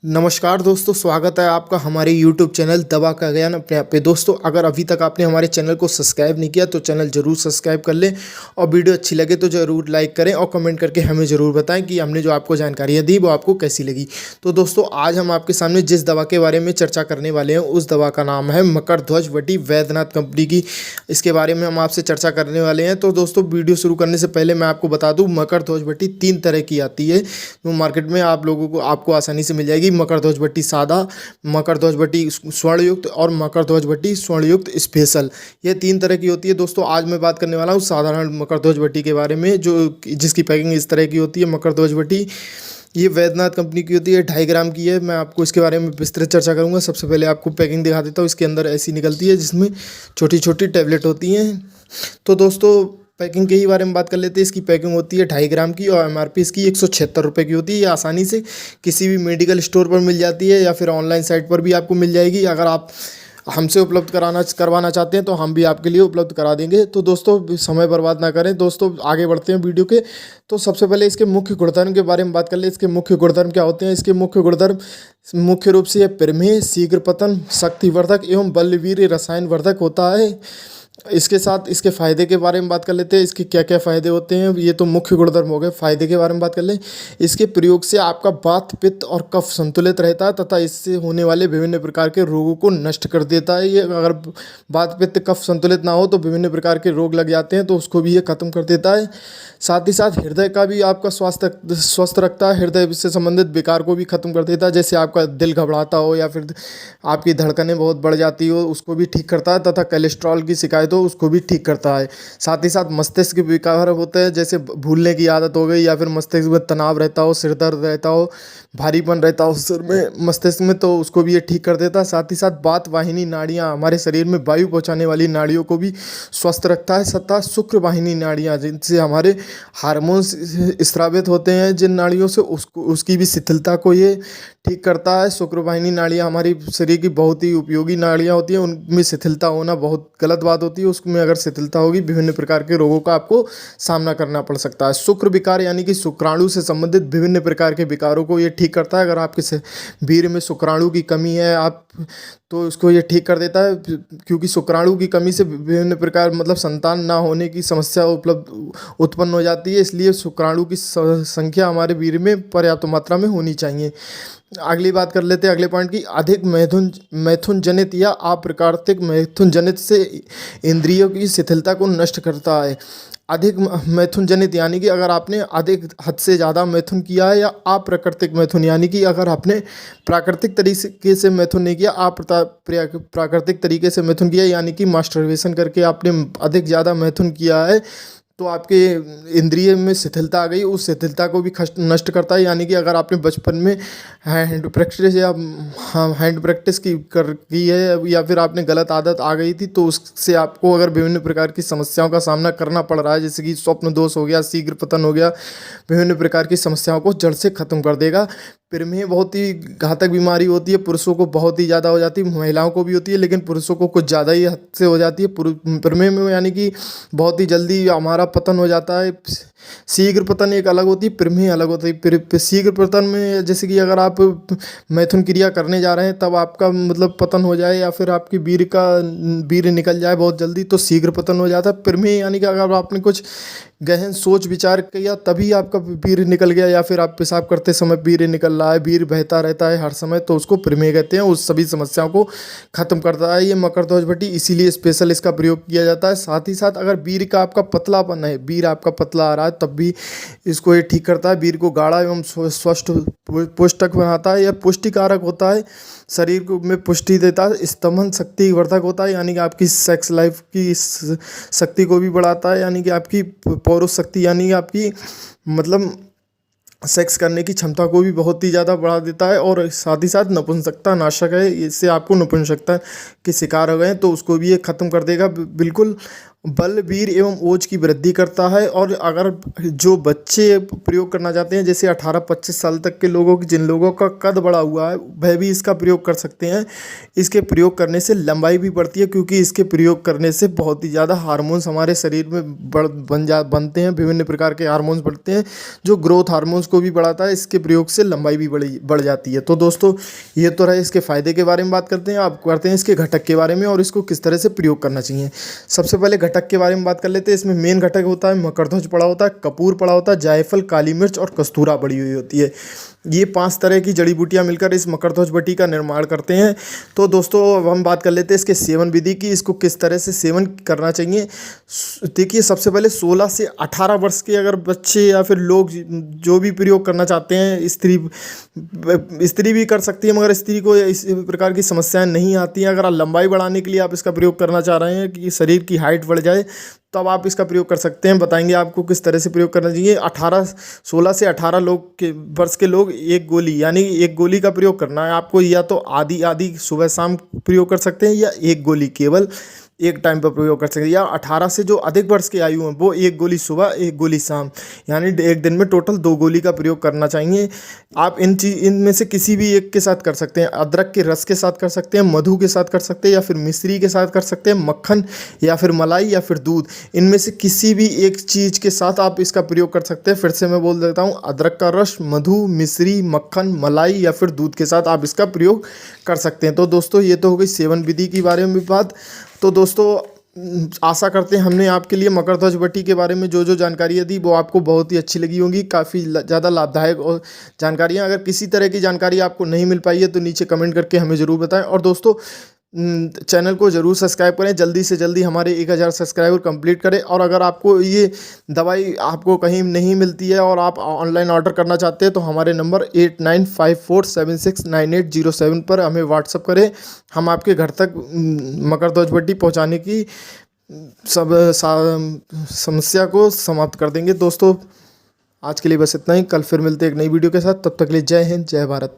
नमस्कार दोस्तों, स्वागत है आपका हमारे YouTube चैनल दवा का ज्ञान अपने आप पे। दोस्तों, अगर अभी तक आपने हमारे चैनल को सब्सक्राइब नहीं किया तो चैनल ज़रूर सब्सक्राइब कर लें और वीडियो अच्छी लगे तो ज़रूर लाइक करें और कमेंट करके हमें ज़रूर बताएं कि हमने जो आपको जानकारियाँ दी वो आपको कैसी लगी। तो दोस्तों, आज हम आपके सामने जिस दवा के बारे में चर्चा करने वाले हैं उस दवा का नाम है मकरध्वज वटी वैद्यनाथ कंपनी की। इसके बारे में हम आपसे चर्चा करने वाले हैं। तो दोस्तों, वीडियो शुरू करने से पहले मैं आपको बता दूँ, मकरध्वज वटी 3 तरह की आती है जो मार्केट में आप लोगों को आपको आसानी से मिल जाएगी। मकरध्वज वटी सादा, मकरध्वज वटी स्वर्णयुक्त और मकरध्वज वटी स्वर्णयुक्त स्पेशल, ये 3 तरह की होती है। दोस्तों, आज मैं बात करने वाला हूँ साधारण मकरध्वज वटी के बारे में, जो जिसकी पैकिंग इस तरह की होती है। मकरध्वज वटी ये वैद्यनाथ कंपनी की होती है, 2.5 ग्राम की है। मैं आपको इसके बारे में विस्तृत चर्चा करूंगा। सबसे पहले आपको पैकिंग दिखा देता हूँ। इसके अंदर ऐसी निकलती है जिसमें छोटी छोटी टैबलेट होती हैं। तो दोस्तों, पैकिंग के ही बारे में बात कर लेते हैं। इसकी पैकिंग होती है 2.5 ग्राम की और एमआरपी इसकी 176 रुपये की होती है। ये आसानी से किसी भी मेडिकल स्टोर पर मिल जाती है या फिर ऑनलाइन साइट पर भी आपको मिल जाएगी। अगर आप हमसे उपलब्ध करवाना चाहते हैं तो हम भी आपके लिए उपलब्ध करा देंगे। तो दोस्तों, समय बर्बाद ना करें। दोस्तों, आगे बढ़ते हैं वीडियो के। तो सबसे पहले इसके मुख्य गुणधर्म के बारे में बात कर ले। इसके मुख्य गुणधर्म क्या होते हैं? इसके मुख्य गुणधर्म मुख्य रूप से प्रमेय, शीघ्र पतन, शक्तिवर्धक एवं बलवीर्य रसायन वर्धक होता है। इसके साथ इसके फ़ायदे के बारे में बात कर लेते हैं। इसके क्या क्या फ़ायदे होते हैं? ये तो मुख्य गुणधर्म हो गए। फ़ायदे के बारे में बात कर लें। इसके प्रयोग से आपका वात, पित्त और कफ संतुलित रहता है तथा इससे होने वाले विभिन्न प्रकार के रोगों को नष्ट कर देता है। ये अगर वात, पित्त, कफ संतुलित ना हो तो विभिन्न प्रकार के रोग लग जाते हैं, तो उसको भी ये खत्म कर देता है। साथ ही साथ हृदय का भी आपका स्वास्थ्य स्वस्थ रखता है। हृदय से संबंधित विकार को भी खत्म कर देता है। जैसे आपका दिल घबराता हो या फिर आपकी धड़कनें बहुत बढ़ जाती हो, उसको भी ठीक करता है तथा कोलेस्ट्रॉल की शिकायत हो उसको भी ठीक करता है। साथ ही साथ मस्तिष्क के विकार होते हैं, जैसे भूलने की आदत हो गई या फिर मस्तिष्क में तनाव रहता हो, सिर दर्द रहता हो, भारीपन रहता हो सिर में, मस्तिष्क में, तो उसको भी ये ठीक कर देता है। साथ ही साथ वात वाहिनी नाड़ियाँ, हमारे शरीर में वायु पहुँचाने वाली नाड़ियों को भी स्वस्थ रखता है। तथा शुक्र वाहिनी नाड़ियाँ, जिनसे हमारे हार्मोन्स स्रावित होते हैं जिन नाड़ियों से, उसकी भी शिथिलता को ये ठीक करता है। शुक्र वाहिनी नाड़ियाँ हमारी शरीर की बहुत ही उपयोगी नाड़ियाँ होती हैं। उनमें शिथिलता होना बहुत गलत बात होती है। उसमें अगर शिथिलता होगी, विभिन्न प्रकार के रोगों का आपको सामना करना पड़ सकता है। शुक्र विकार यानी कि शुक्राणु से संबंधित विभिन्न प्रकार के विकारों को ये ठीक करता है। अगर आपके वीर्य में शुक्राणु की कमी है तो उसको ये ठीक कर देता है, क्योंकि शुक्राणु की कमी से विभिन्न प्रकार मतलब संतान ना होने की समस्या उत्पन्न हो जाती है। इसलिए शुक्राणु की संख्या हमारे वीर्य में पर्याप्त मात्रा में होनी चाहिए। अगली बात कर लेते हैं अगले पॉइंट की। अधिक मैथुन जनित या अप्राकृतिक मैथुन जनित से इंद्रियों की शिथिलता को नष्ट करता है। अधिक मैथुन जनित यानी कि अगर आपने अधिक हद से ज़्यादा मैथुन किया है, या अप्राकृतिक मैथुन यानी कि अगर आपने प्राकृतिक तरीके से मैथुन नहीं किया, प्राकृतिक तरीके से मैथुन किया यानी कि मास्टरबेशन करके आपने अधिक ज़्यादा मैथुन किया है, तो आपके इंद्रिय में शिथिलता आ गई। उस शिथिलता को भी नष्ट करता है। यानी कि अगर आपने बचपन में हैंड प्रैक्टिस की है या फिर आपने गलत आदत आ गई थी, तो उससे आपको अगर विभिन्न प्रकार की समस्याओं का सामना करना पड़ रहा है, जैसे कि स्वप्न दोष हो गया, शीघ्र पतन हो गया, विभिन्न प्रकार की समस्याओं को जड़ से खत्म कर देगा। प्रमेह बहुत ही घातक बीमारी होती है। पुरुषों को बहुत ही ज़्यादा हो जाती है, महिलाओं को भी होती है, लेकिन पुरुषों को कुछ ज़्यादा ही हद से हो जाती है। प्रमेह में यानी कि बहुत ही जल्दी हमारा पतन हो जाता है। शीघ्र पतन एक अलग होती है, प्रमेह अलग होती है। शीघ्र पतन में जैसे कि अगर आप मैथुन क्रिया करने जा रहे हैं तब आपका मतलब पतन हो जाए या फिर आपकी वीर्य निकल जाए बहुत जल्दी, तो शीघ्र पतन हो जाता है। प्रमेह यानी कि अगर आपने कुछ गहन सोच विचार किया तभी आपका वीर्य निकल गया, या फिर आप पेशाब करते समय वीर्य निकल रहा है, वीर्य बहता रहता है हर समय, तो उसको प्रमेह कहते हैं। उस सभी समस्याओं को खत्म करता है ये मकरध्वज वटी, इसीलिए स्पेशल इसका प्रयोग किया जाता है। साथ ही साथ अगर वीर्य का आपका पतलापन है, वीर्य आपका पतला आ रहा है, तब भी इसको ये ठीक करता है। वीर्य को गाढ़ा एवं स्वस्थ पुष्टक बनाता है। यह पुष्टिकारक होता है, शरीर को में पुष्टि देता है। स्तंभन शक्ति वर्धक होता है, यानी कि आपकी सेक्स लाइफ की शक्ति को भी बढ़ाता है, यानी कि आपकी पौरुष शक्ति यानी कि आपकी मतलब सेक्स करने की क्षमता को भी बहुत ही ज़्यादा बढ़ा देता है। और साथ ही साथ नपुंसकता नाशक है, इससे आपको नपुंसकता के शिकार हो गए तो उसको भी ये ख़त्म कर देगा बिल्कुल। बल, वीर एवं ओज की वृद्धि करता है। और अगर जो बच्चे प्रयोग करना चाहते हैं, जैसे 18-25 साल तक के लोगों की, जिन लोगों का कद बढ़ा हुआ है, वह भी इसका प्रयोग कर सकते हैं। इसके प्रयोग करने से लंबाई भी बढ़ती है, क्योंकि इसके प्रयोग करने से बहुत ही ज़्यादा हार्मोन्स हमारे शरीर में बनते हैं। विभिन्न प्रकार के हार्मोन्स बढ़ते हैं, जो ग्रोथ हार्मोन्स को भी बढ़ाता है। इसके प्रयोग से लंबाई भी बढ़ जाती है। तो दोस्तों, ये तो रहे इसके फ़ायदे के बारे में बात करते हैं। अब करते हैं इसके घटक के बारे में और इसको किस तरह से प्रयोग करना चाहिए। सबसे पहले घटक के बारे में बात कर लेते हैं। इसमें मेन घटक होता है मकरध्वज पड़ा होता है, कपूर पड़ा होता है, जायफल, काली मिर्च और कस्तूरा पड़ी हुई होती है। ये 5 तरह की जड़ी बूटियां मिलकर इस मकरध्वज बटी का निर्माण करते हैं। तो दोस्तों, अब हम बात कर लेते हैं इसके सेवन विधि की, इसको किस तरह से सेवन करना चाहिए। देखिए, सबसे पहले 16 से 18 वर्ष के अगर बच्चे या फिर लोग जो भी प्रयोग करना चाहते हैं, स्त्री भी कर सकती है, मगर स्त्री को इस प्रकार की समस्याएं नहीं आती हैं। अगर लंबाई बढ़ाने के लिए आप इसका प्रयोग करना चाह रहे हैं कि शरीर की हाइट बढ़ जाए, तब आप इसका प्रयोग कर सकते हैं। बताएंगे आपको किस तरह से प्रयोग करना चाहिए। 16 से 18 वर्ष के लोग एक गोली, यानी एक गोली का प्रयोग करना है आपको। या तो आधी आधी सुबह शाम प्रयोग कर सकते हैं, या एक गोली केवल एक टाइम पर प्रयोग कर सकते हैं। या 18 से जो अधिक वर्ष की आयु है, वो एक गोली सुबह, एक गोली शाम, यानी एक दिन में टोटल 2 गोली का प्रयोग करना चाहिए। आप इनमें से किसी भी एक के साथ कर सकते हैं। अदरक के रस के साथ कर सकते हैं, मधु के साथ कर सकते हैं, या फिर मिश्री के साथ कर सकते हैं, मक्खन या फिर मलाई या फिर दूध, इनमें से किसी भी एक चीज़ के साथ आप इसका प्रयोग कर सकते हैं। फिर से मैं बोल देता हूँ, अदरक का रस, मधु, मिश्री, मक्खन, मलाई या फिर दूध के साथ आप इसका प्रयोग कर सकते हैं। तो दोस्तों, ये तो हो गई सेवन विधि के बारे में बात। तो दोस्तों, आशा करते हैं हमने आपके लिए मकरध्वज बटी के बारे में जो जो जानकारियाँ दी, वो आपको बहुत ही अच्छी लगी होंगी। काफ़ी ज़्यादा लाभदायक और जानकारियाँ। अगर किसी तरह की जानकारी आपको नहीं मिल पाई है, तो नीचे कमेंट करके हमें ज़रूर बताएं। और दोस्तों, चैनल को ज़रूर सब्सक्राइब करें। जल्दी से जल्दी हमारे 1000 सब्सक्राइबर कंप्लीट करें। और अगर आपको ये दवाई आपको कहीं नहीं मिलती है और आप ऑनलाइन ऑर्डर करना चाहते हैं, तो हमारे नंबर 8954769807 पर हमें व्हाट्सअप करें। हम आपके घर तक मकरध्वज बटी पहुँचाने की समस्या को समाप्त कर देंगे। दोस्तों, आज के लिए बस इतना ही। कल फिर मिलते हैं एक नई वीडियो के साथ। तब तक के लिए जय हिंद, जय भारत।